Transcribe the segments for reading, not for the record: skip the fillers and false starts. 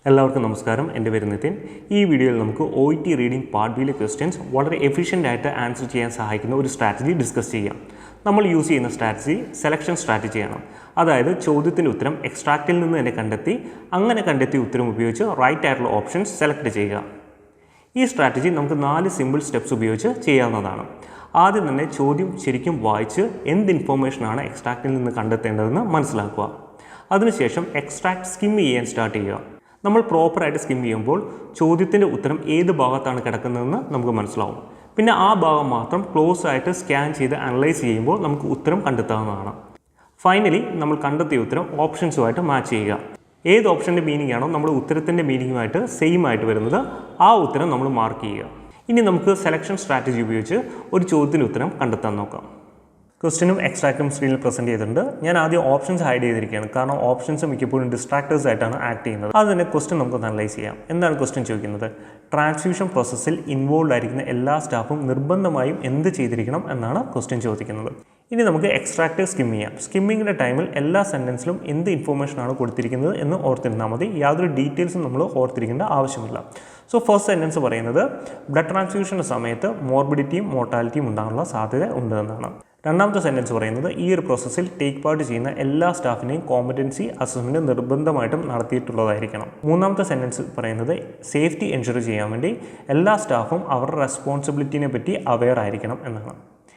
എല്ലാവർക്കും നമസ്കാരം. എൻ്റെ പേര് നിതിൻ. ഈ വീഡിയോയിൽ നമുക്ക് OET റീഡിംഗ് പാർട്ട് ബിയിലെ ക്വസ്റ്റ്യൻസ് വളരെ എഫിഷ്യൻ്റ് ആയിട്ട് ആൻസർ ചെയ്യാൻ സഹായിക്കുന്ന ഒരു സ്ട്രാറ്റജി ഡിസ്കസ് ചെയ്യാം. നമ്മൾ യൂസ് ചെയ്യുന്ന സ്ട്രാറ്റജി സെലക്ഷൻ സ്ട്രാറ്റജിയാണ്. അതായത് ചോദ്യത്തിൻ്റെ ഉത്തരം എക്സ്ട്രാക്റ്റിൽ നിന്ന് തന്നെ കണ്ടെത്തി അങ്ങനെ കണ്ടെത്തിയ ഉത്തരം ഉപയോഗിച്ച് റൈറ്റ് ആയിട്ടുള്ള ഓപ്ഷൻസ് സെലക്ട് ചെയ്യുക. ഈ സ്ട്രാറ്റജി നമുക്ക് 4 സിമ്പിൾ സ്റ്റെപ്സ് ഉപയോഗിച്ച് ചെയ്യാവുന്നതാണ്. ആദ്യം തന്നെ ചോദ്യം ശരിക്കും വായിച്ച് എന്ത് ഇൻഫോർമേഷനാണ് എക്സ്ട്രാക്റ്റിൽ നിന്ന് കണ്ടെത്തേണ്ടതെന്ന് മനസ്സിലാക്കുക. അതിനുശേഷം എക്സ്ട്രാക്റ്റ് സ്കിം ചെയ്യാൻ സ്റ്റാർട്ട് ചെയ്യുക. നമ്മൾ പ്രോപ്പറായിട്ട് സ്കിം ചെയ്യുമ്പോൾ ചോദ്യത്തിൻ്റെ ഉത്തരം ഏത് ഭാഗത്താണ് കിടക്കുന്നതെന്ന് നമുക്ക് മനസ്സിലാവും. പിന്നെ ആ ഭാഗം മാത്രം ക്ലോസ് ആയിട്ട് സ്കാൻ ചെയ്ത് അനലൈസ് ചെയ്യുമ്പോൾ നമുക്ക് ഉത്തരം കണ്ടെത്താവുന്നതാണ്. ഫൈനലി നമ്മൾ കണ്ടെത്തിയ ഉത്തരം ഓപ്ഷൻസുമായിട്ട് മാച്ച് ചെയ്യുക. ഏത് ഓപ്ഷൻ്റെ മീനിങ് ആണോ നമ്മുടെ ഉത്തരത്തിൻ്റെ മീനിങ്ങുമായിട്ട് സെയിം ആയിട്ട് വരുന്നത് ആ ഉത്തരം നമ്മൾ മാർക്ക് ചെയ്യുക. ഇനി നമുക്ക് സെലക്ഷൻ സ്ട്രാറ്റജി ഉപയോഗിച്ച് ഒരു ചോദ്യത്തിൻ്റെ ഉത്തരം കണ്ടെത്താൻ നോക്കാം. ക്വസ്റ്റ്യനും എക്സ്ട്രാക്റ്റും സ്ക്രീനിൽ പ്രസൻറ്റ് ചെയ്തിട്ടുണ്ട്. ഞാൻ ആദ്യം ഓപ്ഷൻസ് ഹൈഡ് ചെയ്തിരിക്കുകയാണ്, കാരണം ഓപ്ഷൻസ് മിക്കപ്പോഴും ഡിസ്ട്രാക്ടേഴ്സ് ആയിട്ടാണ് ആക്ട് ചെയ്യുന്നത്. അത് തന്നെ ക്വസ്റ്റ്യൻ നമുക്ക് അനലൈസ് ചെയ്യാം. എന്താണ് ക്വസ്റ്റ്യൻ ചോദിക്കുന്നത്? ട്രാൻസ്ഫ്യൂഷൻ പ്രോസസ്സിൽ ഇൻവോൾവ് ആയിരിക്കുന്ന എല്ലാ സ്റ്റാഫും നിർബന്ധമായും എന്ത് ചെയ്തിരിക്കണം എന്നാണ് ക്വസ്റ്റ്യൻ ചോദിക്കുന്നത്. ഇനി നമുക്ക് എക്സ്ട്രാക്റ്റ് സ്കിം ചെയ്യാം. സ്കിമ്മിങ്ങിൻ്റെ ടൈമിൽ എല്ലാ സെൻറ്റൻസിലും എന്ത് ഇൻഫോർമേഷനാണ് കൊടുത്തിരിക്കുന്നത് എന്ന് ഓർത്തിരുന്നാൽ മതി. യാതൊരു ഡീറ്റെയിൽസും നമ്മൾ ഓർത്തിരിക്കേണ്ട ആവശ്യമില്ല. സോ ഫസ്റ്റ് സെൻറ്റൻസ് പറയുന്നത് ബ്ലഡ് ട്രാൻസ്ഫ്യൂഷൻ്റെ സമയത്ത് മോർബിഡിറ്റിയും മോർട്ടാലിറ്റിയും ഉണ്ടാകാനുള്ള സാധ്യത ഉണ്ട് എന്നാണ്. രണ്ടാമത്തെ സെൻറ്റൻസ് പറയുന്നത് ഈ ഒരു പ്രോസസ്സിൽ ടേക്ക് പാർട്ട് ചെയ്യുന്ന എല്ലാ സ്റ്റാഫിനെയും കോമ്പറ്റൻസി അസസ്മെൻറ്റ് നിർബന്ധമായിട്ടും നടത്തിയിട്ടുള്ളതായിരിക്കണം. മൂന്നാമത്തെ സെൻറ്റൻസ് പറയുന്നത് സേഫ്റ്റി എൻഷുർ ചെയ്യാൻ വേണ്ടി എല്ലാ സ്റ്റാഫും അവരുടെ റെസ്പോൺസിബിലിറ്റിനെ പറ്റി അവെയർ ആയിരിക്കണം എന്നാണ്.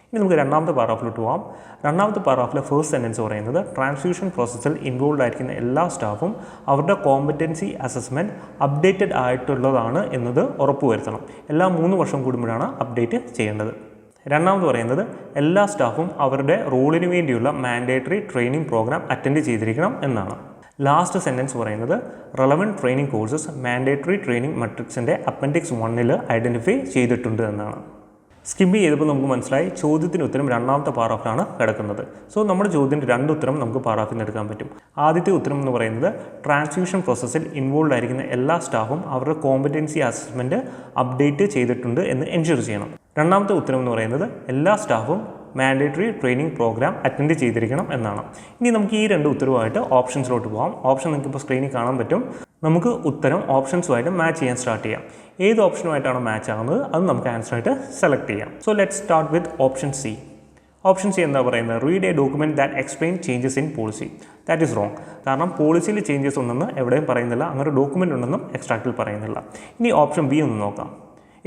ഇനി നമുക്ക് രണ്ടാമത്തെ പാരാഗ്രാഫിലോട്ട് പോകാം. രണ്ടാമത്തെ പാരാഗ്രാഫിലെ ഫസ്റ്റ് സെൻറ്റൻസ് പറയുന്നത് ട്രാൻസ്ഫ്യൂഷൻ പ്രോസസ്സിൽ ഇൻവോൾവ് ആയിരിക്കുന്ന എല്ലാ സ്റ്റാഫും അവരുടെ കോമ്പറ്റൻസി അസസ്മെൻറ്റ് അപ്ഡേറ്റഡ് ആയിട്ടുള്ളതാണ് എന്നത് ഉറപ്പുവരുത്തണം. എല്ലാ 3 വർഷം കൂടുമ്പോഴാണ് അപ്ഡേറ്റ് ചെയ്യേണ്ടത്. രണ്ടാമത് പറയുന്നത് എല്ലാ സ്റ്റാഫും അവരുടെ റോളിന് വേണ്ടിയുള്ള മാൻഡേറ്ററി ട്രെയിനിങ് പ്രോഗ്രാം അറ്റൻഡ് ചെയ്തിരിക്കണം എന്നാണ്. ലാസ്റ്റ് സെൻറ്റൻസ് പറയുന്നത് relevant training courses mandatory training മെട്രിക്സിൻ്റെ അപ്പൻഡിക്സ് 1 ഐഡൻറ്റിഫൈ ചെയ്തിട്ടുണ്ട് എന്നാണ്. സ്കിപ്പ് ചെയ്തപ്പോൾ നമുക്ക് മനസ്സിലായി ചോദ്യത്തിന് ഉത്തരം രണ്ടാമത്തെ പാരാഗ്രാഫിലാണ് കിടക്കുന്നത്. സോ നമ്മുടെ ചോദ്യത്തിൻ്റെ 2 ഉത്തരം നമുക്ക് പാരാഗ്രാഫിൽ നിന്ന് എടുക്കാൻ പറ്റും. ആദ്യത്തെ ഉത്തരം എന്ന് പറയുന്നത് ട്രാൻസ്ഫ്യൂഷൻ പ്രോസസ്സിൽ ഇൻവോൾവ് ആയിരിക്കുന്ന എല്ലാ സ്റ്റാഫും അവരുടെ കോമ്പറ്റൻസി അസസ്മെൻറ്റ് അപ്ഡേറ്റ് ചെയ്തിട്ടുണ്ട് എന്ന് എൻഷുർ ചെയ്യണം. രണ്ടാമത്തെ ഉത്തരം എന്ന് പറയുന്നത് എല്ലാ സ്റ്റാഫും മാൻഡേറ്ററി ട്രെയിനിങ് പ്രോഗ്രാം അറ്റൻഡ് ചെയ്തിരിക്കണം എന്നാണ്. ഇനി നമുക്ക് ഈ 2 ഉത്തരവുമായിട്ട് ഓപ്ഷൻസിലോട്ട് പോകാം. ഓപ്ഷൻ നമുക്കിപ്പോൾ സ്ക്രീനിൽ കാണാൻ പറ്റും. നമുക്ക് ഉത്തരം ഓപ്ഷൻസുമായിട്ട് മാച്ച് ചെയ്യാൻ സ്റ്റാർട്ട് ചെയ്യാം. ഏത് ഓപ്ഷനുമായിട്ടാണ് മാച്ച് ആകുന്നത് അത് നമുക്ക് ആൻസറായിട്ട് സെലക്ട് ചെയ്യാം. So let start with option C. Option C എന്താ പറയുന്നത്? Read A document that explain changes in policy. That is wrong. കാരണം പോളിസിയിൽ ചേഞ്ചസ് ഉണ്ടെന്ന് എവിടെയും പറയുന്നില്ല, അങ്ങനെ ഡോക്യുമെൻ്റ് ഉണ്ടെന്നും എക്സ്ട്രാക്റ്റിൽ പറയുന്നില്ല. ഇനി ഓപ്ഷൻ ബി ഒന്ന് നോക്കാം.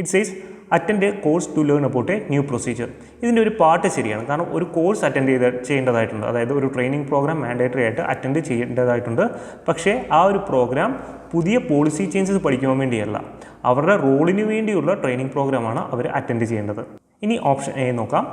It says attend a course to learn about a new procedure. ഇതിൻ്റെ ഒരു പാർട്ട് ശരിയാണ്, കാരണം ഒരു കോഴ്സ് അറ്റൻഡ് ചെയ്യേണ്ടതായിട്ടുണ്ട്. അതായത് ഒരു ട്രെയിനിങ് പ്രോഗ്രാം മാൻഡേറ്ററി ആയിട്ട് അറ്റൻഡ് ചെയ്യേണ്ടതായിട്ടുണ്ട്. പക്ഷേ ആ ഒരു പ്രോഗ്രാം പുതിയ പോളിസി ചേഞ്ചസ് പഠിക്കാൻ വേണ്ടിയല്ല, അവരുടെ റോളിന് വേണ്ടിയുള്ള ട്രെയിനിങ് പ്രോഗ്രാമാണ് അവർ അറ്റൻഡ് ചെയ്യേണ്ടത്. ഇനി ഓപ്ഷൻ എ നോക്കാം.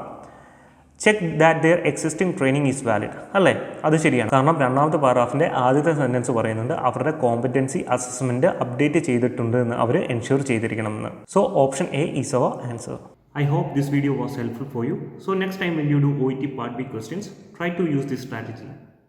Check that there existing training is valid. അല്ലേ, അത് ശരിയാണ്. കാരണം രണ്ടാമത്തെ പാരാഗ്രാഫിൻ്റെ ആദ്യത്തെ സെൻറ്റൻസ് പറയുന്നുണ്ട് അവരുടെ കോമ്പറ്റൻസി അസസ്മെൻറ്റ് അപ്ഡേറ്റ് ചെയ്തിട്ടുണ്ട് എന്ന് അവർ എൻഷുർ ചെയ്തിരിക്കണമെന്ന്. So option A is our answer. I hope this video was helpful for you. So next time when you do OET Part B questions, try to use this strategy.